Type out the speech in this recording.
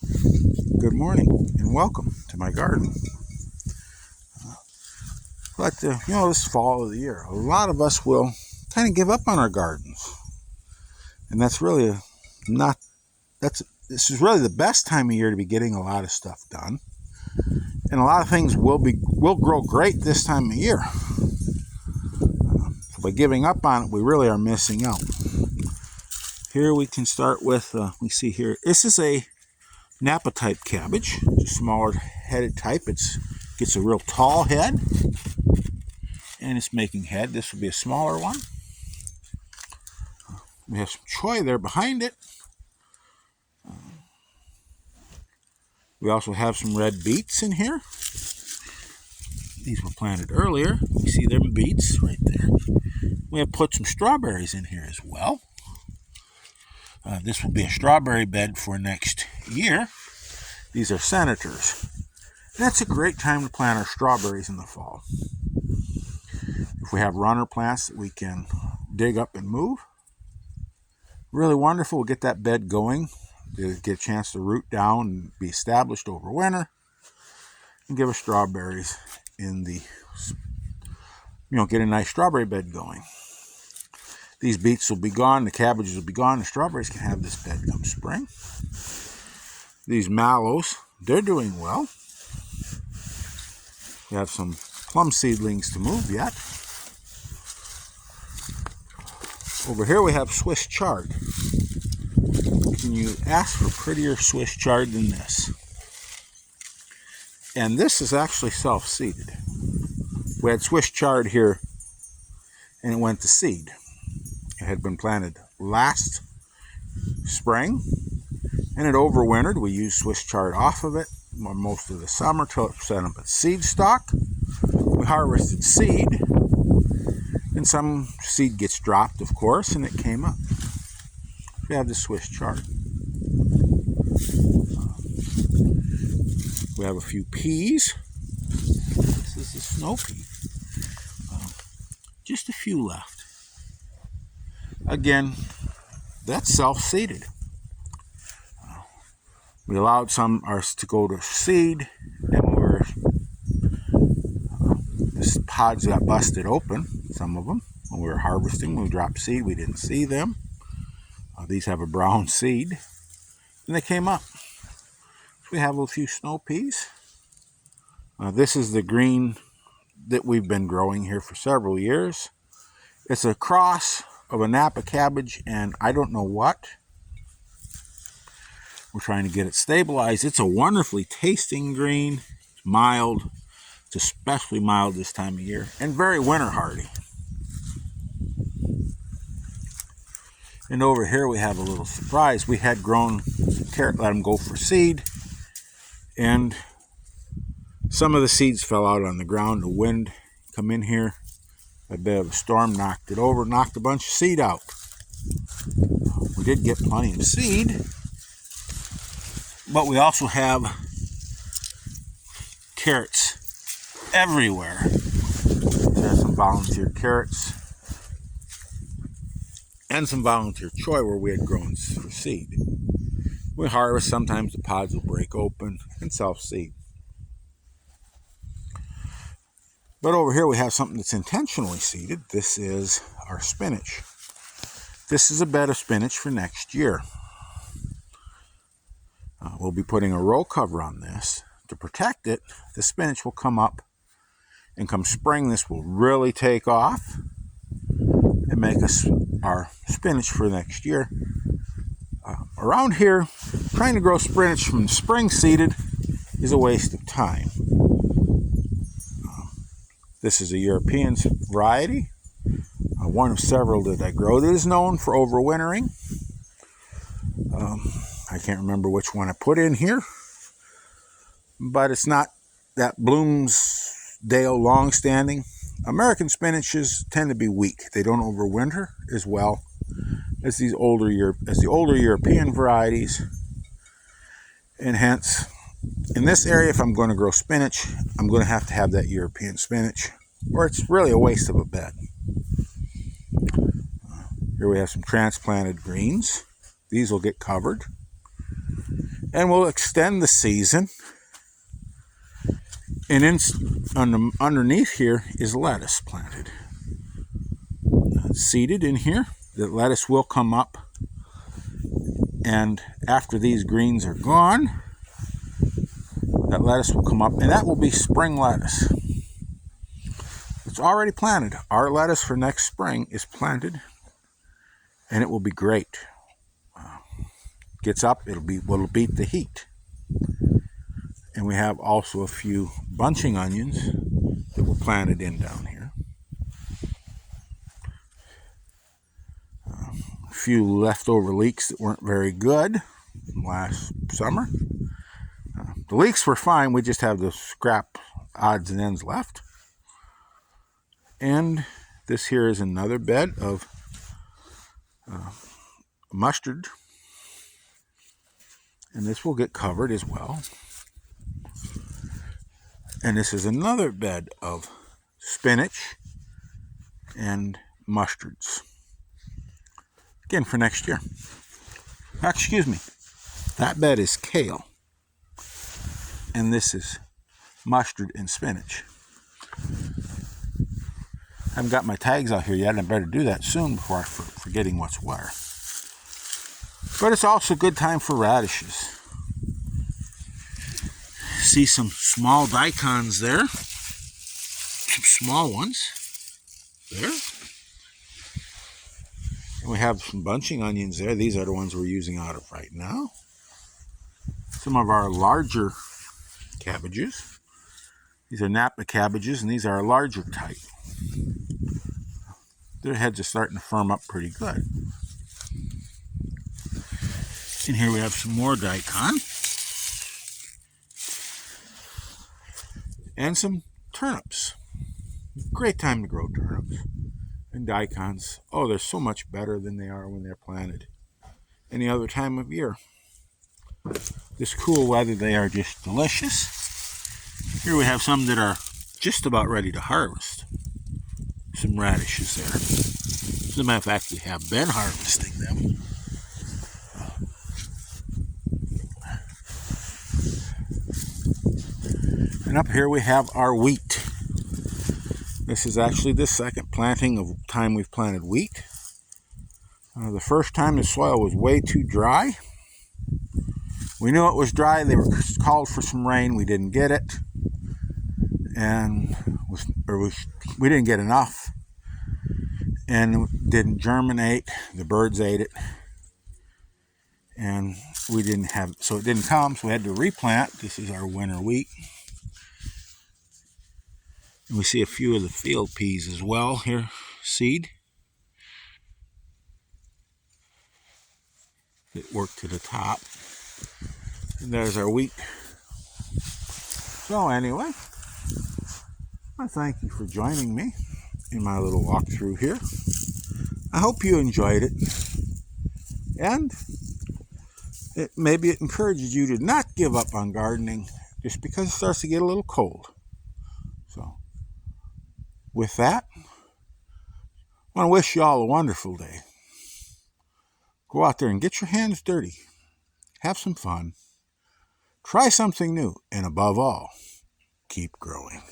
Good morning and welcome to my garden. But this fall of the year, a lot of us will kind of give up on our gardens, and that's really not. This is really the best time of year to be getting a lot of stuff done, and a lot of things will grow great this time of year. So by giving up on it, we really are missing out. Here we can start with. We see here. This is a Napa type cabbage, it's a smaller headed type. It gets a real tall head, and it's making head. This will be a smaller one. We have some choy there behind it. We also have some red beets in here. These were planted earlier. You see them beets right there. We have put some strawberries in here as well. This will be a strawberry bed for next year. These are senators. That's a great time to plant our strawberries in the fall. If we have runner plants that we can dig up and move, really wonderful. We'll get that bed going, get a chance to root down and be established over winter, and give us strawberries in the, get a nice strawberry bed going. These beets will be gone, the cabbages will be gone, the strawberries can have this bed come spring. These mallows, they're doing well. We have some plum seedlings to move yet. Over here we have Swiss chard. Can you ask for prettier Swiss chard than this? And this is actually self-seeded. We had Swiss chard here and it went to seed. It had been planted last spring and it overwintered. We used Swiss chard off of it most of the summer till it set up its seed stock. We harvested seed, and some seed gets dropped, of course, and it came up. We have the Swiss chard. We have a few peas. This is the snow pea. Just a few left. Again, that's self-seeded. We allowed some ours to go to seed, and the pods got busted open, some of them. When we were harvesting, when we dropped seed, we didn't see them. These have a brown seed, and they came up. We have a few snow peas. This is the green that we've been growing here for several years. It's a cross of a Napa cabbage and I don't know what. We're trying to get it stabilized. It's a wonderfully tasting green. It's mild. It's especially mild this time of year and very winter hardy. And over here we have a little surprise. We had grown carrot, let them go for seed, and some of the seeds fell out on the ground. The wind come in here, a bit of a storm knocked it over, knocked a bunch of seed out. We did get plenty of seed, but we also have carrots everywhere. There's some volunteer carrots and some volunteer choy where we had grown for seed. We harvest, sometimes the pods will break open and self-seed. But over here we have something that's intentionally seeded. This is our spinach. This is a bed of spinach for next year. We'll be putting a row cover on this to protect it. The spinach will come up, and come spring this will really take off and make us our spinach for next year. Around here, trying to grow spinach from spring seeded is a waste of time. This is a European variety, one of several that I grow that is known for overwintering. I can't remember which one I put in here, but it's not that Bloomsdale long-standing. American spinaches tend to be weak. They don't overwinter as well as the older European varieties, and hence in this area, if I'm going to grow spinach, I'm going to have that European spinach, or it's really a waste of a bed. Here we have some transplanted greens. These will get covered. And we'll extend the season. And underneath here is lettuce planted. Seeded in here. The lettuce will come up. And after these greens are gone, that lettuce will come up. And that will be spring lettuce. It's already planted. Our lettuce for next spring is planted. And it will be great. Gets up, it'll beat the heat. And we have also a few bunching onions that were planted in down here. A few leftover leeks that weren't very good from last summer. The leeks were fine, we just have the scrap odds and ends left. And this here is another bed of mustard. And this will get covered as well. And this is another bed of spinach and mustards. Again, for next year. Excuse me. That bed is kale. And this is mustard and spinach. I haven't got my tags out here yet, and I better do that soon before I'm forgetting what's where. But it's also a good time for radishes. See some small daikons there. Some small ones. There. And we have some bunching onions there. These are the ones we're using out of right now. Some of our larger cabbages. These are Napa cabbages, and these are a larger type. Their heads are starting to firm up pretty good. And here we have some more daikon. And some turnips. Great time to grow turnips. And daikons. Oh, they're so much better than they are when they're planted any other time of year. This cool weather, they are just delicious. Here we have some that are just about ready to harvest. Some radishes there. As a matter of fact, we have been harvesting them. And up here we have our wheat. This is actually the second planting of time we've planted wheat. The first time the soil was way too dry. We knew it was dry. They were called for some rain. We didn't get it. And we didn't get enough. And it didn't germinate. The birds ate it. And we didn't have, so it didn't come. So we had to replant. This is our winter wheat. And we see a few of the field peas as well here, seed. That work to the top. And there's our wheat. So anyway, I thank you for joining me in my little walkthrough here. I hope you enjoyed it. And maybe it encourages you to not give up on gardening just because it starts to get a little cold. So with that, I want to wish you all a wonderful day. Go out there and get your hands dirty. Have some fun. Try something new. And above all, keep growing.